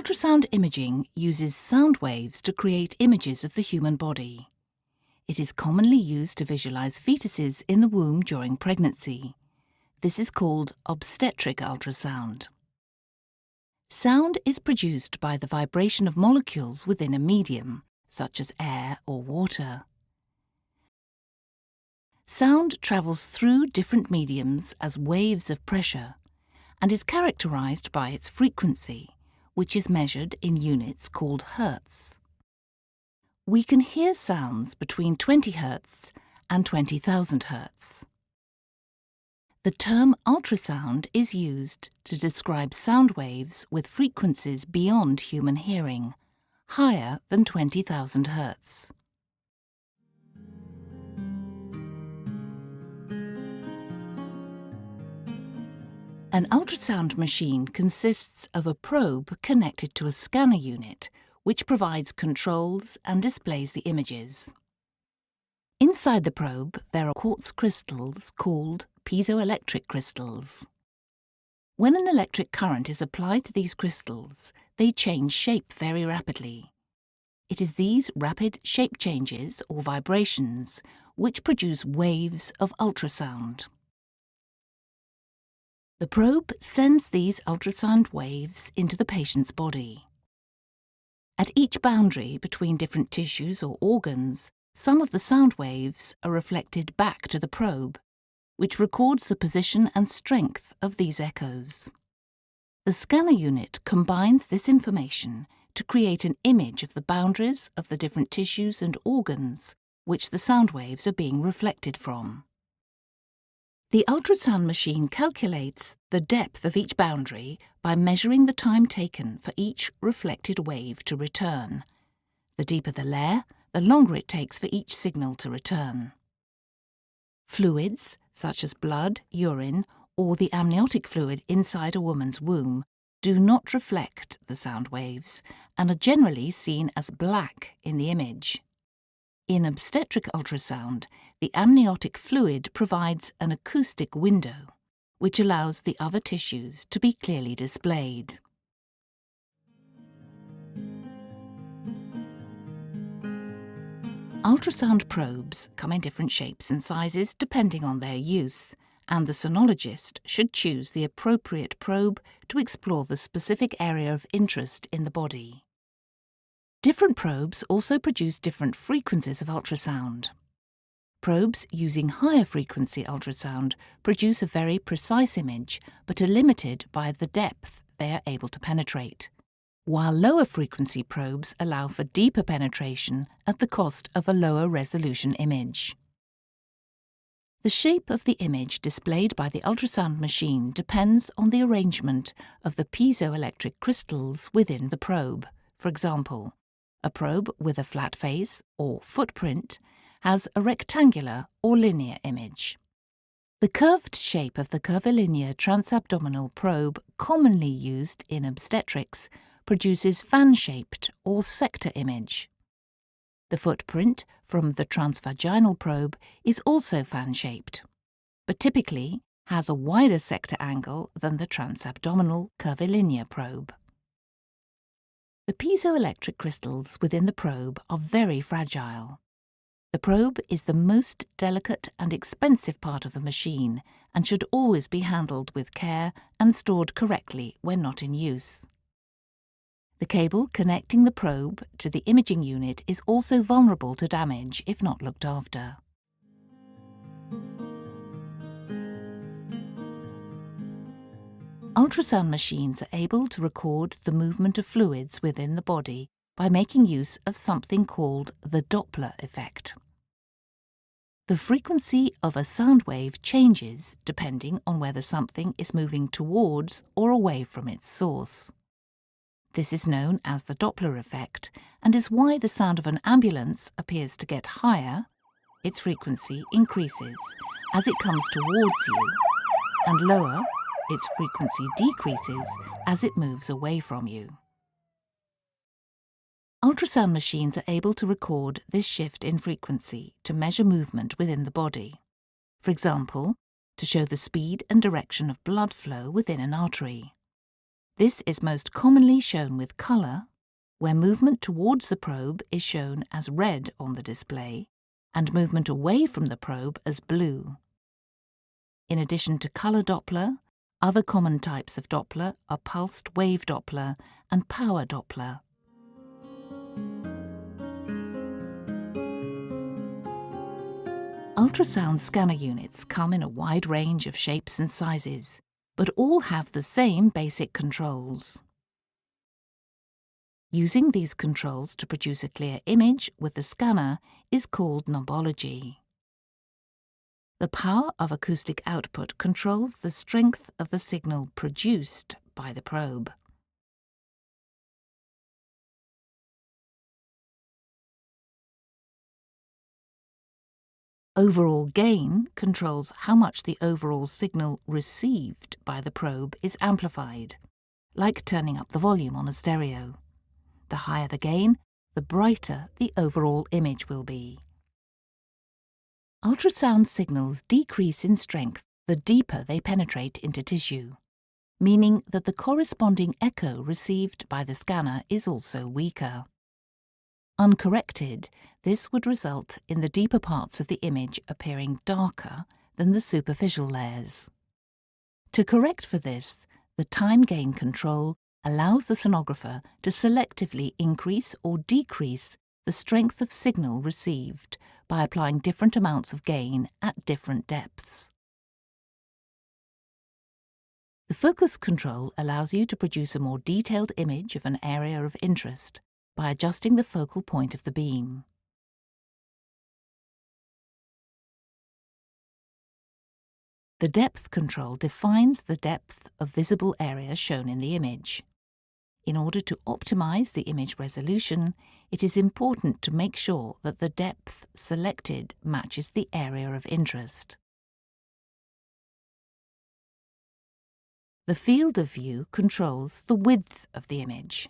Ultrasound imaging uses sound waves to create images of the human body. It is commonly used to visualize fetuses in the womb during pregnancy. This is called obstetric ultrasound. Sound is produced by the vibration of molecules within a medium, such as air or water. Sound travels through different mediums as waves of pressure and is characterized by its frequency, which is measured in units called hertz. We can hear sounds between 20 Hz and 20,000 Hz. The term ultrasound is used to describe sound waves with frequencies beyond human hearing, higher than 20,000 Hz. An ultrasound machine consists of a probe connected to a scanner unit, which provides controls and displays the images. Inside the probe, there are quartz crystals called piezoelectric crystals. When an electric current is applied to these crystals, they change shape very rapidly. It is these rapid shape changes, or vibrations, which produce waves of ultrasound. The probe sends these ultrasound waves into the patient's body. At each boundary between different tissues or organs, some of the sound waves are reflected back to the probe, which records the position and strength of these echoes. The scanner unit combines this information to create an image of the boundaries of the different tissues and organs which the sound waves are being reflected from. The ultrasound machine calculates the depth of each boundary by measuring the time taken for each reflected wave to return. The deeper the layer, the longer it takes for each signal to return. Fluids, such as blood, urine, or the amniotic fluid inside a woman's womb, do not reflect the sound waves and are generally seen as black in the image. In obstetric ultrasound, the amniotic fluid provides an acoustic window, which allows the other tissues to be clearly displayed. Ultrasound probes come in different shapes and sizes depending on their use, and the sonologist should choose the appropriate probe to explore the specific area of interest in the body. Different probes also produce different frequencies of ultrasound. Probes using higher frequency ultrasound produce a very precise image, but are limited by the depth they are able to penetrate, while lower frequency probes allow for deeper penetration at the cost of a lower resolution image. The shape of the image displayed by the ultrasound machine depends on the arrangement of the piezoelectric crystals within the probe. For example, a probe with a flat face or footprint has a rectangular or linear image. The curved shape of the curvilinear transabdominal probe, commonly used in obstetrics, produces fan-shaped or sector image. The footprint from the transvaginal probe is also fan-shaped, but typically has a wider sector angle than the transabdominal curvilinear probe. The piezoelectric crystals within the probe are very fragile. The probe is the most delicate and expensive part of the machine and should always be handled with care and stored correctly when not in use. The cable connecting the probe to the imaging unit is also vulnerable to damage if not looked after. Ultrasound machines are able to record the movement of fluids within the body by making use of something called the Doppler effect. The frequency of a sound wave changes depending on whether something is moving towards or away from its source. This is known as the Doppler effect and is why the sound of an ambulance appears to get higher, its frequency increases as it comes towards you, and lower, its frequency decreases as it moves away from you. Ultrasound machines are able to record this shift in frequency to measure movement within the body. For example, to show the speed and direction of blood flow within an artery. This is most commonly shown with colour, where movement towards the probe is shown as red on the display and movement away from the probe as blue. In addition to colour Doppler, other common types of Doppler are pulsed wave Doppler and power Doppler. Ultrasound scanner units come in a wide range of shapes and sizes, but all have the same basic controls. Using these controls to produce a clear image with the scanner is called knobology. The power of acoustic output controls the strength of the signal produced by the probe. Overall gain controls how much the overall signal received by the probe is amplified, like turning up the volume on a stereo. The higher the gain, the brighter the overall image will be. Ultrasound signals decrease in strength the deeper they penetrate into tissue, meaning that the corresponding echo received by the scanner is also weaker. Uncorrected, this would result in the deeper parts of the image appearing darker than the superficial layers. To correct for this, the time gain control allows the sonographer to selectively increase or decrease the strength of signal received by applying different amounts of gain at different depths. The focus control allows you to produce a more detailed image of an area of interest by adjusting the focal point of the beam. The depth control defines the depth of visible area shown in the image. In order to optimize the image resolution, it is important to make sure that the depth selected matches the area of interest. The field of view controls the width of the image.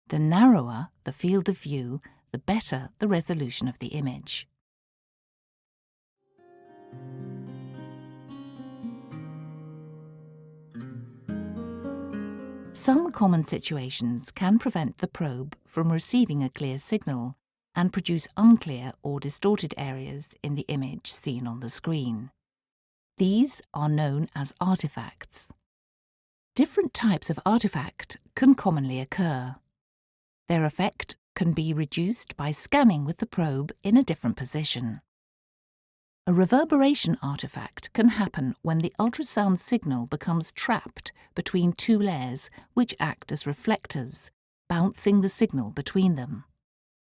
The narrower the field of view, the better the resolution of the image. Some common situations can prevent the probe from receiving a clear signal and produce unclear or distorted areas in the image seen on the screen. These are known as artifacts. Different types of artifact can commonly occur. Their effect can be reduced by scanning with the probe in a different position. A reverberation artifact can happen when the ultrasound signal becomes trapped between two layers which act as reflectors, bouncing the signal between them.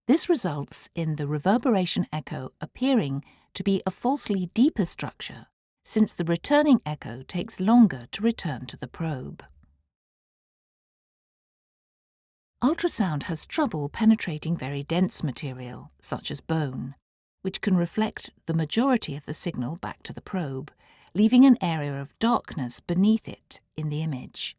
This results in the reverberation echo appearing to be a falsely deeper structure, since the returning echo takes longer to return to the probe. Ultrasound has trouble penetrating very dense material, such as bone, which can reflect the majority of the signal back to the probe, leaving an area of darkness beneath it in the image.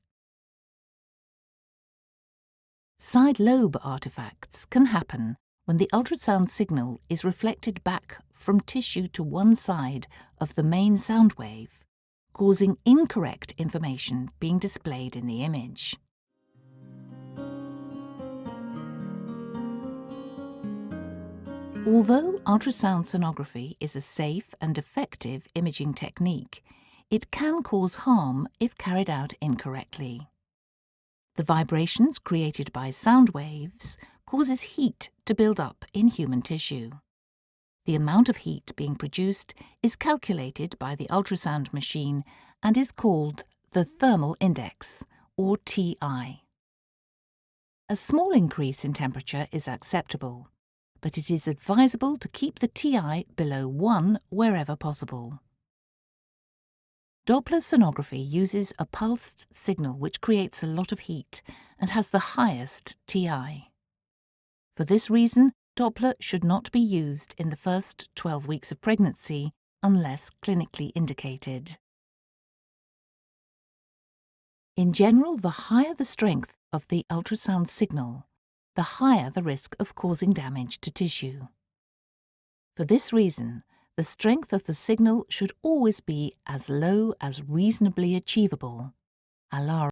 Side lobe artifacts can happen when the ultrasound signal is reflected back from tissue to one side of the main sound wave, causing incorrect information being displayed in the image. Although ultrasound sonography is a safe and effective imaging technique, it can cause harm if carried out incorrectly. The vibrations created by sound waves causes heat to build up in human tissue. The amount of heat being produced is calculated by the ultrasound machine and is called the thermal index, or TI. A small increase in temperature is acceptable, but it is advisable to keep the TI below 1 wherever possible. Doppler sonography uses a pulsed signal which creates a lot of heat and has the highest TI. For this reason, Doppler should not be used in the first 12 weeks of pregnancy unless clinically indicated. In general, the higher the strength of the ultrasound signal, the higher the risk of causing damage to tissue. For this reason, the strength of the signal should always be as low as reasonably achievable. Alara.